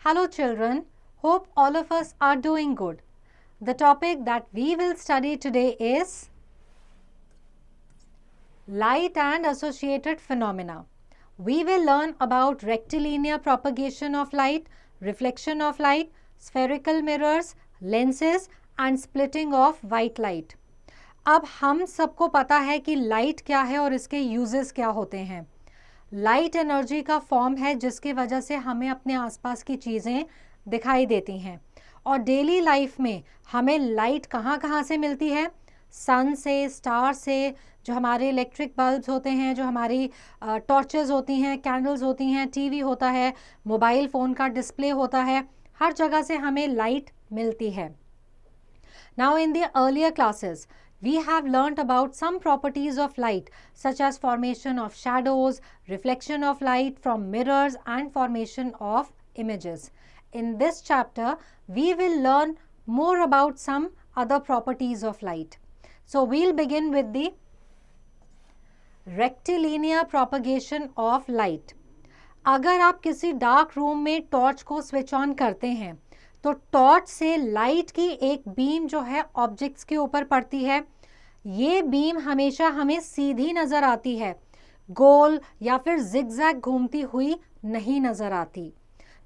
Hello children, hope all of us are doing good. The topic that we will study today is light and associated phenomena. We will learn about rectilinear propagation of light, reflection of light, spherical mirrors, lenses and splitting of white light. अब हम सबको पता है कि light क्या है और इसके यूजेस क्या होते हैं. लाइट एनर्जी का फॉर्म है जिसकी वजह से हमें अपने आसपास की चीज़ें दिखाई देती हैं और डेली लाइफ में हमें लाइट कहाँ कहाँ से मिलती है. सन से, स्टार से, जो हमारे इलेक्ट्रिक बल्ब्स होते हैं, जो हमारी टॉर्चेस होती हैं, कैंडल्स होती हैं, टीवी होता है, मोबाइल फ़ोन का डिस्प्ले होता है, हर जगह से हमें लाइट मिलती है. Now in the earlier classes, we have learnt about some properties of light such as formation of shadows, reflection of light from mirrors and formation of images. In this chapter, we will learn more about some other properties of light. So we'll begin with the rectilinear propagation of light. अगर आप किसी dark room में torch को switch on करते हैं तो torch से light की एक बीम जो है ऑब्जेक्ट्स के ऊपर पड़ती है. ये बीम हमेशा हमें सीधी नज़र आती है, गोल या फिर जिगजैग घूमती हुई नहीं नज़र आती.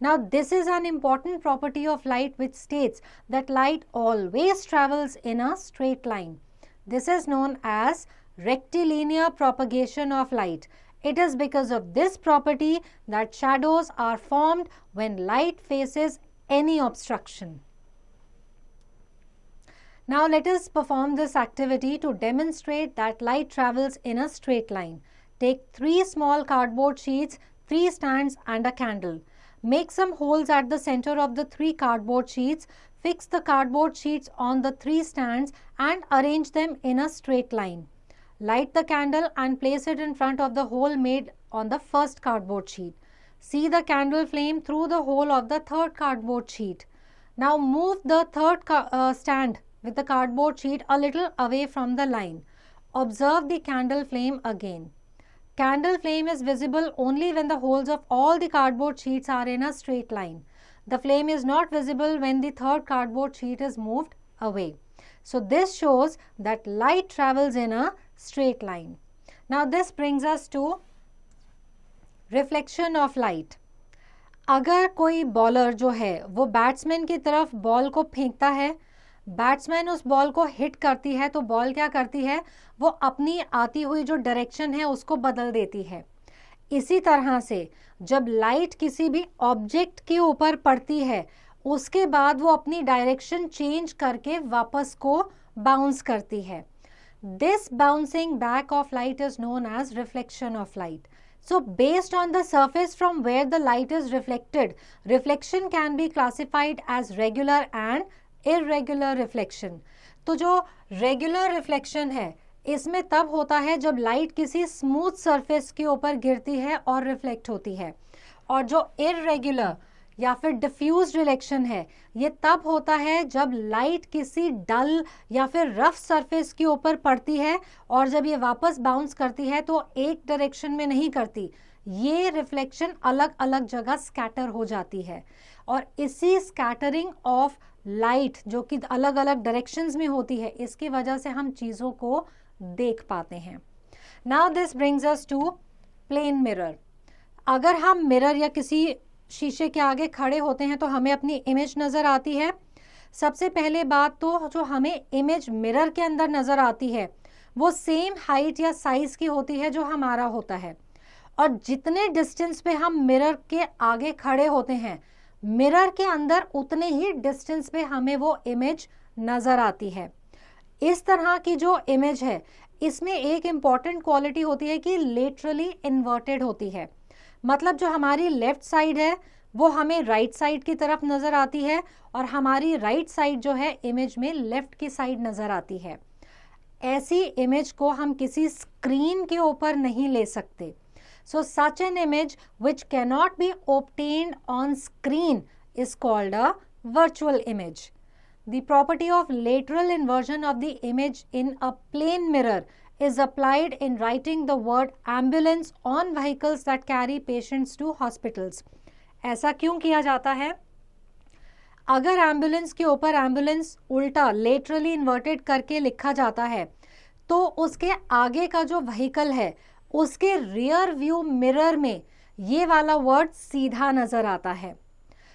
Now this is an important property of light which states that light always travels in a straight line. This is known as rectilinear propagation of light. It is because of this property that shadows are formed when light faces any obstruction. Now let us perform this activity to demonstrate that light travels in a straight line. Take 3 small cardboard sheets, 3 stands and a candle. Make some holes at the center of the 3 cardboard sheets. Fix the cardboard sheets on the 3 stands and arrange them in a straight line. Light the candle and place it in front of the hole made on the first cardboard sheet. See the candle flame through the hole of the third cardboard sheet. Now move the third stand with the cardboard sheet a little away from the line. Observe the candle flame again. Candle flame is visible only when the holes of all the cardboard sheets are in a straight line. The flame is not visible when the third cardboard sheet is moved away. So this shows that light travels in a straight line. Now this brings us to reflection of light. अगर कोई bowler जो है वो batsman की तरफ ball को फेंकता है, बैट्समैन उस बॉल को हिट करती है तो बॉल क्या करती है, वो अपनी आती हुई जो डायरेक्शन है उसको बदल देती है. इसी तरह से जब लाइट किसी भी ऑब्जेक्ट के ऊपर पड़ती है उसके बाद वो अपनी डायरेक्शन चेंज करके वापस को बाउंस करती है. This bouncing back of light is known as reflection of light. So based on the surface from where the light is reflected, reflection can be classified as regular and irregular reflection. तो जो regular reflection है इसमें तब होता है जब light किसी smooth surface के ऊपर गिरती है और रिफ्लेक्ट होती है, और जो irregular या फिर डिफ्यूज रिफ्लेक्शन है ये तब होता है जब लाइट किसी डल या फिर रफ सरफेस के ऊपर पड़ती है और जब ये वापस बाउंस करती है तो एक डायरेक्शन में नहीं करती, ये रिफ्लेक्शन अलग अलग जगह स्कैटर हो जाती है. और इसी स्कैटरिंग ऑफ लाइट जो कि अलग अलग डायरेक्शंस में होती है इसकी वजह से हम चीज़ों को देख पाते हैं. Now this brings us to plane mirror. अगर हम मिरर या किसी शीशे के आगे खड़े होते हैं तो हमें अपनी इमेज नज़र आती है. सबसे पहले बात तो जो हमें इमेज मिरर के अंदर नज़र आती है वो सेम हाइट या साइज़ की होती है जो हमारा होता है, और जितने डिस्टेंस पे हम मिरर के आगे खड़े होते हैं मिरर के अंदर उतने ही डिस्टेंस पे हमें वो इमेज नज़र आती है. इस तरह की जो इमेज है इसमें एक इम्पॉर्टेंट क्वालिटी होती है कि लेटरली इन्वर्टेड होती है. मतलब जो हमारी लेफ्ट साइड है वो हमें राइट साइड की तरफ नज़र आती है और हमारी राइट साइड जो है इमेज में लेफ्ट की साइड नज़र आती है. ऐसी इमेज को हम किसी स्क्रीन के ऊपर नहीं ले सकते. So such an image which cannot be obtained on screen is called a virtual image. The property of lateral inversion of the image in a plane mirror is applied in writing the word ambulance on vehicles that carry patients to hospitals. ऐसा क्यों किया जाता है? अगर ambulance के ऊपर ambulance उल्टा laterally inverted करके लिखा जाता है तो उसके आगे का जो व्हीकल है उसके रियर व्यू मिरर में ये वाला वर्ड सीधा नजर आता है.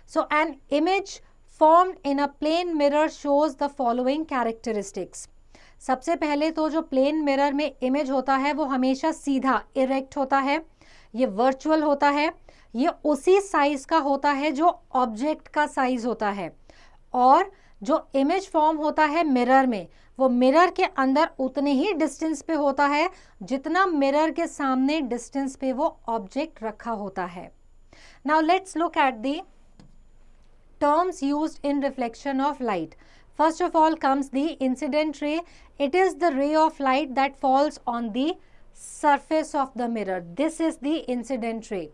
So an image formed in a plane mirror shows the following characteristics. सबसे पहले तो जो प्लेन मिरर में इमेज होता है वो हमेशा सीधा इरेक्ट होता है, ये वर्चुअल होता है, ये उसी साइज का होता है जो ऑब्जेक्ट का साइज होता है, और जो इमेज फॉर्म होता है मिरर में वो मिरर के अंदर उतने ही डिस्टेंस पे होता है जितना मिरर के सामने डिस्टेंस पे वो ऑब्जेक्ट रखा होता है. Now let's look at the terms used in reflection of light. First of all comes the incident ray. It is the ray of light that falls on the surface of the mirror. This is the incident ray.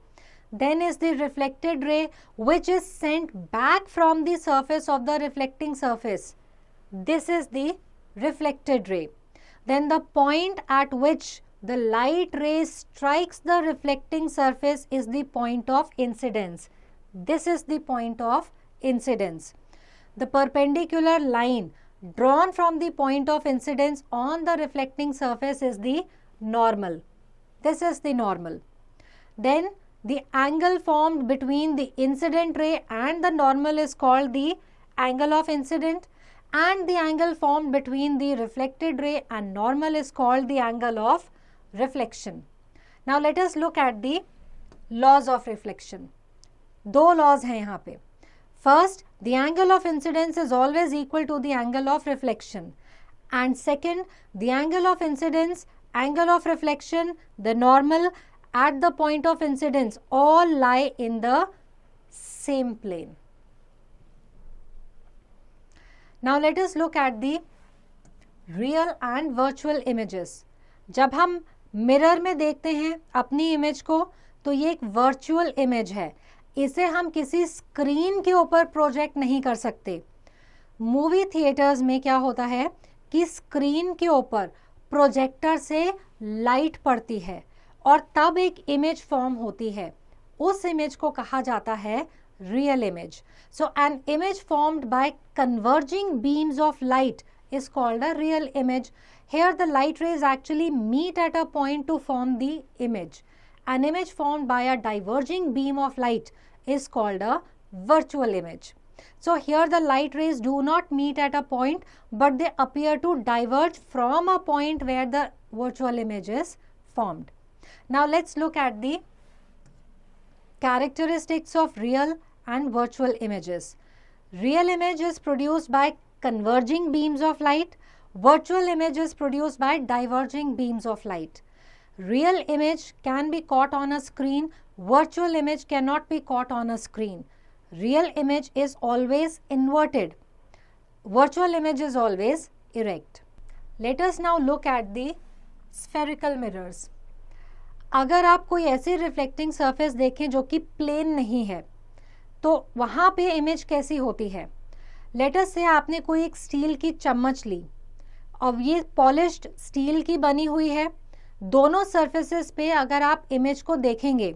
Then is the reflected ray, which is sent back from the surface of the reflecting surface. This is the reflected ray. Then the point at which the light ray strikes the reflecting surface is the point of incidence. This is the point of incidence. The perpendicular line drawn from the point of incidence on the reflecting surface is the normal. This is the normal. Then the angle formed between the incident ray and the normal is called the angle of incident, and the angle formed between the reflected ray and normal is called the angle of reflection. Now let us look at the laws of reflection. दो laws हैं यहाँ पे. First, the angle of incidence is always equal to the angle of reflection. And second, the angle of incidence, angle of reflection, the normal at the point of incidence all lie in the same plane. Now let us look at the real and virtual images. जब हम mirror में देखते हैं अपनी image को तो ये एक वर्चुअल इमेज है, इसे हम किसी स्क्रीन के ऊपर प्रोजेक्ट नहीं कर सकते. मूवी थिएटर्स में क्या होता है कि स्क्रीन के ऊपर प्रोजेक्टर से लाइट पड़ती है और तब एक इमेज फॉर्म होती है. उस इमेज को कहा जाता है real image. So an image formed by converging beams of light is called a real image. Here the light rays actually meet at a point to form the image. An image formed by a diverging beam of light is called a virtual image. So here the light rays do not meet at a point but they appear to diverge from a point where the virtual image is formed. Now let's look at the characteristics of real and virtual images. Real image is produced by converging beams of light. Virtual image is produced by diverging beams of light. Real image can be caught on a screen. Virtual image cannot be caught on a screen. Real image is always inverted. Virtual image is always erect. Let us now look at the spherical mirrors. अगर आप कोई ऐसी reflecting surface देखें जो कि plane नहीं है तो वहाँ पे इमेज कैसी होती है. लेट अस से आपने कोई एक स्टील की चम्मच ली. अब ये पॉलिश्ड स्टील की बनी हुई है. दोनों सरफेसेस पे अगर आप इमेज को देखेंगे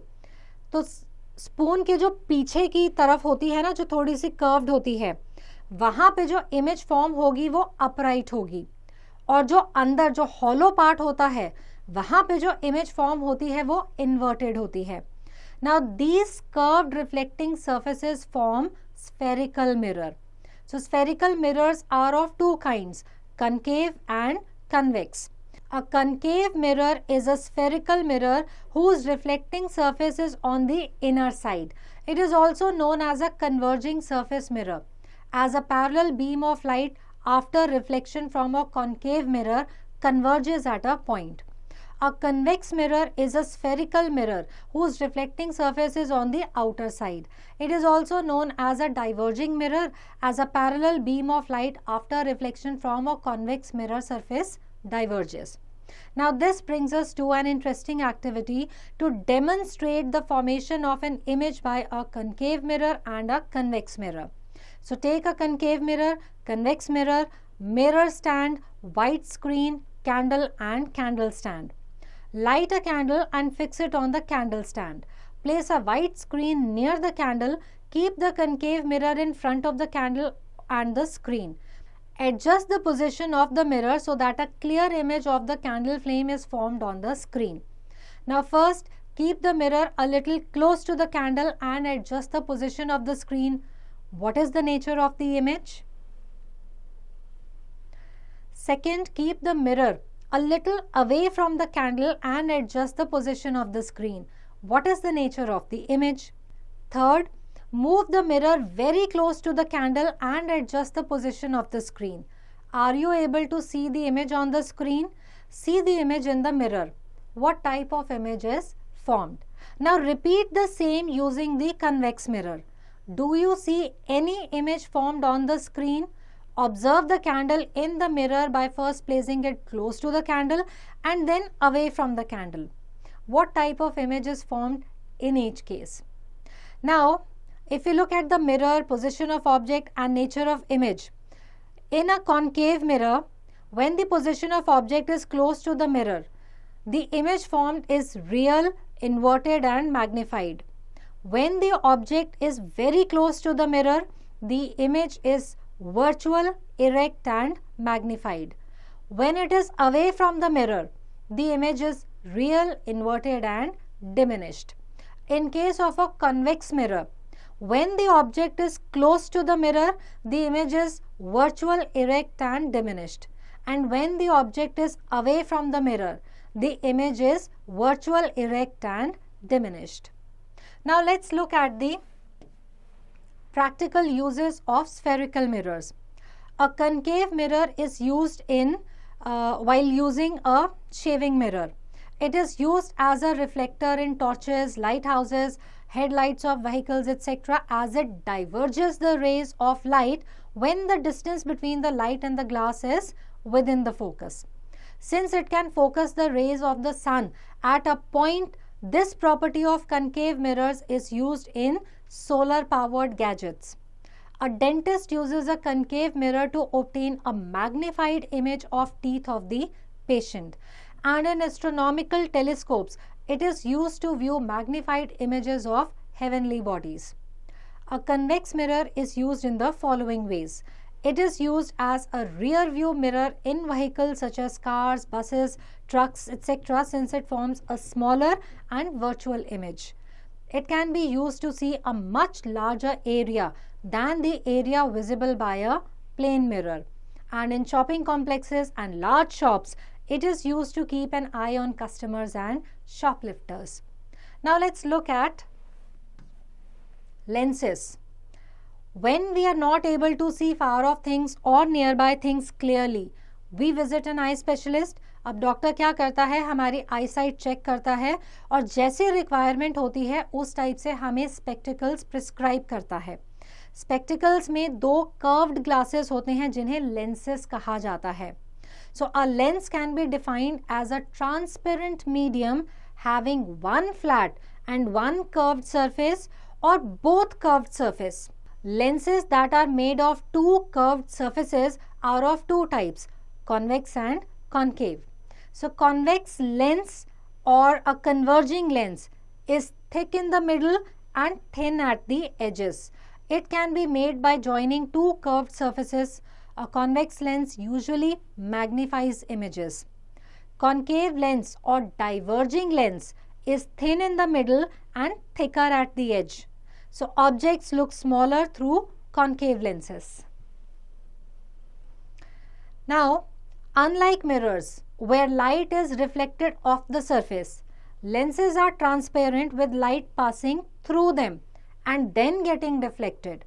तो स्पून के जो पीछे की तरफ होती है ना, जो थोड़ी सी कर्व्ड होती है, वहाँ पे जो इमेज फॉर्म होगी वो अपराइट होगी, और जो अंदर जो हॉलो पार्ट होता है वहाँ पे जो इमेज फॉर्म होती है वो इन्वर्टेड होती है. Now these curved reflecting surfaces form spherical mirror. So spherical mirrors are of two kinds, concave and convex. A concave mirror is a spherical mirror whose reflecting surface is on the inner side. It is also known as a converging surface mirror, as a parallel beam of light after reflection from a concave mirror converges at a point. A convex mirror is a spherical mirror whose reflecting surface is on the outer side. It is also known as a diverging mirror, as a parallel beam of light after reflection from a convex mirror surface diverges. Now this brings us to an interesting activity to demonstrate the formation of an image by a concave mirror and a convex mirror. So take a concave mirror, convex mirror, mirror stand, white screen, candle and candle stand. Light a candle and fix it on the candle stand. Place a white screen near the candle. keep the concave mirror in front of the candle and the screen. Adjust the position of the mirror so that a clear image of the candle flame is formed on the screen. Now first, keep the mirror a little close to the candle and adjust the position of the screen. What is the nature of the image? Second, keep the mirror a little away from the candle and adjust the position of the screen. What is the nature of the image? Third, move the mirror very close to the candle and adjust the position of the screen. Are you able to see the image on the screen? See the image in the mirror. What type of image is formed? Now repeat the same using the convex mirror. Do you see any image formed on the screen? Observe the candle in the mirror by first placing it close to the candle and then away from the candle. What type of image is formed in each case? Now, if you look at the mirror, position of object and nature of image, in a concave mirror, when the position of object is close to the mirror, the image formed is real, inverted and magnified. When the object is very close to the mirror, the image is virtual, erect and magnified. When it is away from the mirror, the image is real, inverted and diminished. In case of a convex mirror, when the object is close to the mirror, the image is virtual, erect and diminished. And when the object is away from the mirror, the image is virtual, erect and diminished. Now let's look at the practical uses of spherical mirrors. A concave mirror is used while using a shaving mirror. It is used as a reflector in torches, lighthouses, headlights of vehicles, etc., as it diverges the rays of light when the distance between the light and the glass is within the focus. Since it can focus the rays of the sun at a point, this property of concave mirrors is used in solar-powered gadgets. A dentist uses a concave mirror to obtain a magnified image of teeth of the patient. And in astronomical telescopes, it is used to view magnified images of heavenly bodies. A convex mirror is used in the following ways. It is used as a rear view mirror in vehicles such as cars, buses, trucks, etc., since it forms a smaller and virtual image. It can be used to see a much larger area than the area visible by a plane mirror. And in shopping complexes and large shops, it is used to keep an eye on customers and shoplifters. Now let's look at lenses. When we are not able to see far off things or nearby things clearly, we visit an eye specialist. अब doctor क्या करता है, हमारी आई site check करता है और जैसे requirement होती है उस टाइप से हमें स्पेक्टिकल्स प्रिस्क्राइब करता है. स्पेक्टिकल्स में 2 कर्व्ड ग्लासेस होते हैं जिन्हें लेंसेस कहा जाता है. So a lens can be defined as a transparent medium having one flat and one curved surface or both curved surface. Lenses that are made of 2 curved surfaces are of 2 types, convex and concave. So convex lens or a converging lens is thick in the middle and thin at the edges. It can be made by joining 2 curved surfaces. A convex lens usually magnifies images. Concave lens or diverging lens is thin in the middle and thicker at the edge. So objects look smaller through concave lenses. Now, unlike mirrors where light is reflected off the surface, lenses are transparent with light passing through them and then getting deflected.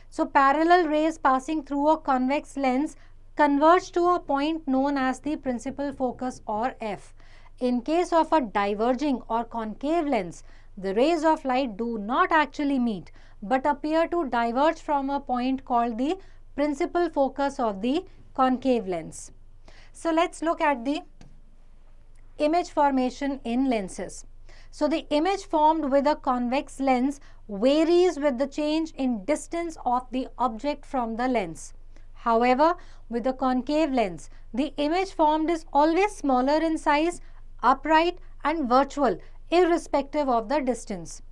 So parallel rays passing through a convex lens converge to a point known as the principal focus or F. In case of a diverging or concave lens, the rays of light do not actually meet but appear to diverge from a point called the principal focus of the concave lens. So let's look at the image formation in lenses. So the image formed with a convex lens varies with the change in distance of the object from the lens. However, with a concave lens, the image formed is always smaller in size, upright and virtual irrespective of the distance.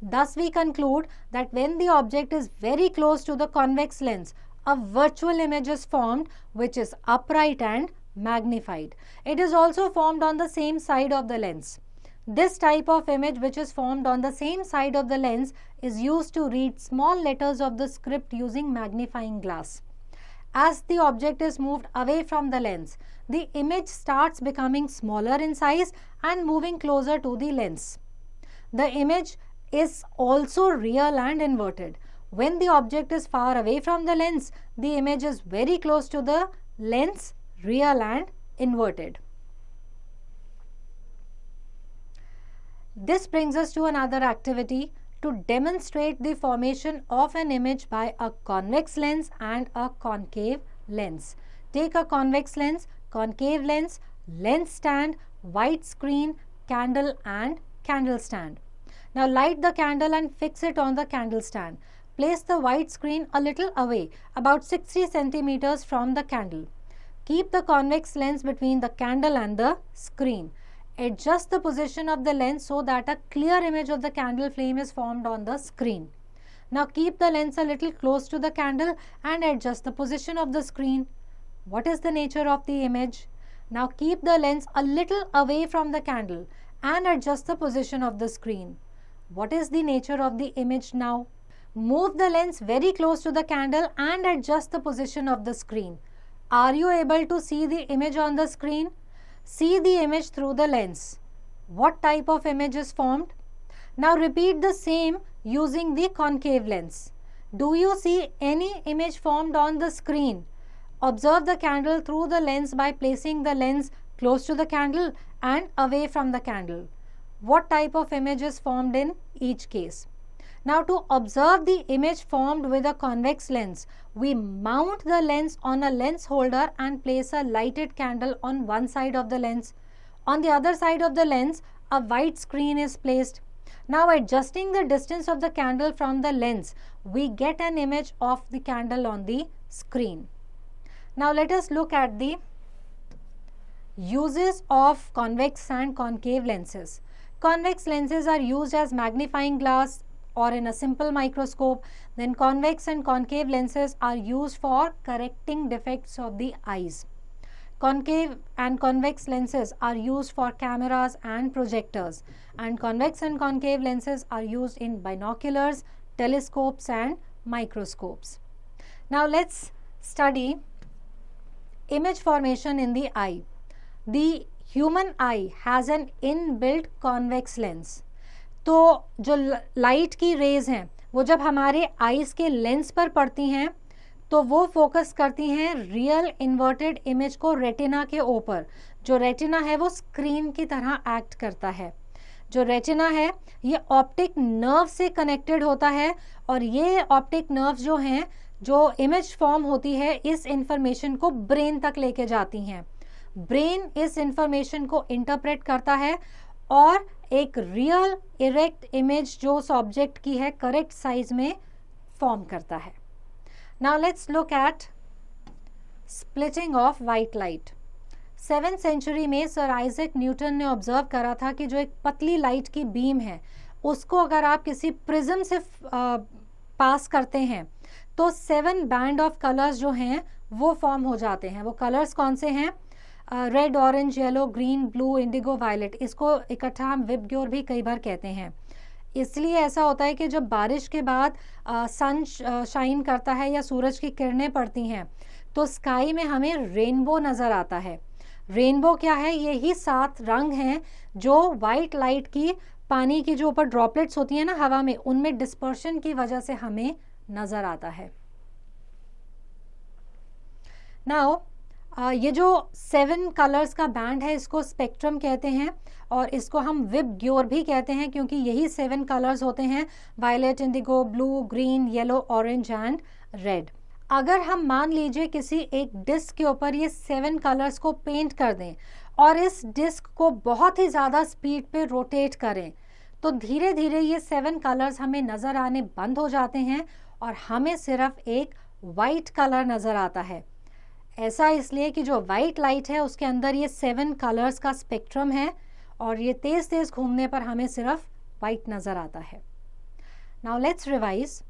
Thus we conclude that when the object is very close to the convex lens, a virtual image is formed which is upright and magnified. It is also formed on the same side of the lens. This type of image which is formed on the same side of the lens is used to read small letters of the script using magnifying glass. As the object is moved away from the lens, the image starts becoming smaller in size and moving closer to the lens. The image is also real and inverted. When the object is far away from the lens, the image is very close to the lens, real and inverted. This brings us to another activity to demonstrate the formation of an image by a convex lens and a concave lens. Take a convex lens, concave lens, lens stand, white screen, candle and candle stand. Now light the candle and fix it on the candle stand. Place the white screen a little away, about 60 centimeters from the candle. Keep the convex lens between the candle and the screen. Adjust the position of the lens so that a clear image of the candle flame is formed on the screen. Now keep the lens a little close to the candle and adjust the position of the screen. What is the nature of the image? Now keep the lens a little away from the candle and adjust the position of the screen. What is the nature of the image now? Move the lens very close to the candle and adjust the position of the screen. Are you able to see the image on the screen? See the image through the lens. What type of image is formed? Now repeat the same using the concave lens. Do you see any image formed on the screen? Observe the candle through the lens by placing the lens close to the candle and away from the candle. What type of image is formed in each case? Now to observe the image formed with a convex lens, we mount the lens on a lens holder and place a lighted candle on one side of the lens. On the other side of the lens, a white screen is placed. Now adjusting the distance of the candle from the lens, we get an image of the candle on the screen. Now let us look at the uses of convex and concave lenses. Convex lenses are used as magnifying glass or in a simple microscope. Then convex and concave lenses are used for correcting defects of the eyes. Concave and convex lenses are used for cameras and projectors, and convex and concave lenses are used in binoculars, telescopes and microscopes. Now let's study image formation in the eye. The human eye has an inbuilt convex lens. तो जो light की raise हैं वो जब हमारे eyes के lens पर पड़ती हैं तो वो फोकस करती हैं रियल इन्वर्टेड इमेज को रेटिना के ऊपर. जो रेटिना है वो स्क्रीन की तरह एक्ट करता है. जो रेटिना है ये ऑप्टिक नर्व से कनेक्टेड होता है और ये ऑप्टिक नर्व जो हैं जो इमेज फॉर्म होती है इस इंफॉर्मेशन को ब्रेन तक लेके जाती हैं. ब्रेन इस इंफॉर्मेशन को इंटरप्रेट करता है और एक रियल इरेक्ट इमेज जो उस ऑब्जेक्ट की है करेक्ट साइज में फॉर्म करता है. Now let's look at splitting of white light. 7th century में सर आइजैक न्यूटन ने ऑब्जर्व करा था कि जो एक पतली लाइट की बीम है उसको अगर आप किसी प्रिज्म से पास करते हैं तो 7 बैंड ऑफ कलर्स जो हैं वो फॉर्म हो जाते हैं. वो कलर्स कौन से हैं? Red, orange, yellow, green, blue, indigo, violet. इसको इकट्ठा हम विबग्योर भी कई बार कहते हैं. इसलिए ऐसा होता है कि जब बारिश के बाद सन शाइन करता है या सूरज की किरणें पड़ती हैं तो स्काई में हमें रेनबो नज़र आता है. रेनबो क्या है? यही 7 रंग हैं जो वाइट लाइट की पानी की जो ऊपर ड्रॉपलेट्स होती हैं ना हवा में, उनमें डिस्पर्शन की वजह से हमें नज़र आता है. नाउ ये जो 7 कलर्स का बैंड है इसको स्पेक्ट्रम कहते हैं और इसको हम विबग्योर भी कहते हैं क्योंकि यही 7 कलर्स होते हैं: violet, indigo, blue, green, yellow, orange and red. अगर हम मान लीजिए किसी एक डिस्क के ऊपर ये 7 कलर्स को पेंट कर दें और इस डिस्क को बहुत ही ज़्यादा स्पीड पे रोटेट करें तो धीरे धीरे ये 7 कलर्स हमें नज़र आने बंद हो जाते हैं और हमें सिर्फ एक वाइट कलर नज़र आता है. ऐसा इसलिए कि जो वाइट लाइट है उसके अंदर ये 7 कलर्स का स्पेक्ट्रम है और ये तेज़ तेज़ घूमने पर हमें सिर्फ वाइट नज़र आता है. Now let's revise.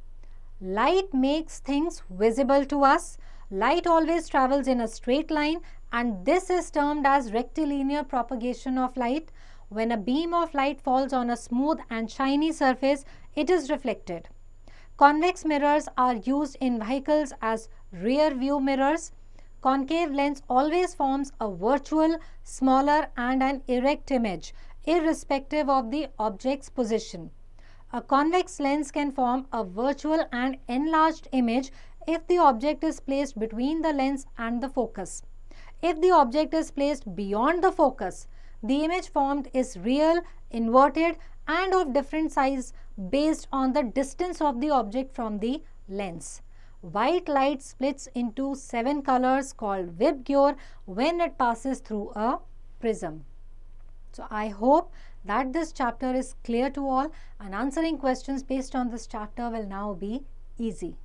Light makes things visible to us. Light always travels in a straight line, and this is termed as rectilinear propagation of light. When a beam of light falls on a smooth and shiny surface, it is reflected. Convex mirrors are used in vehicles as rear view mirrors. Concave lens always forms a virtual, smaller and an erect image, irrespective of the object's position. A convex lens can form a virtual and enlarged image if the object is placed between the lens and the focus. If the object is placed beyond the focus, the image formed is real, inverted and of different size based on the distance of the object from the lens. White light splits into 7 colors called Vibgyor when it passes through a prism. So I hope that this chapter is clear to all, and answering questions based on this chapter will now be easy.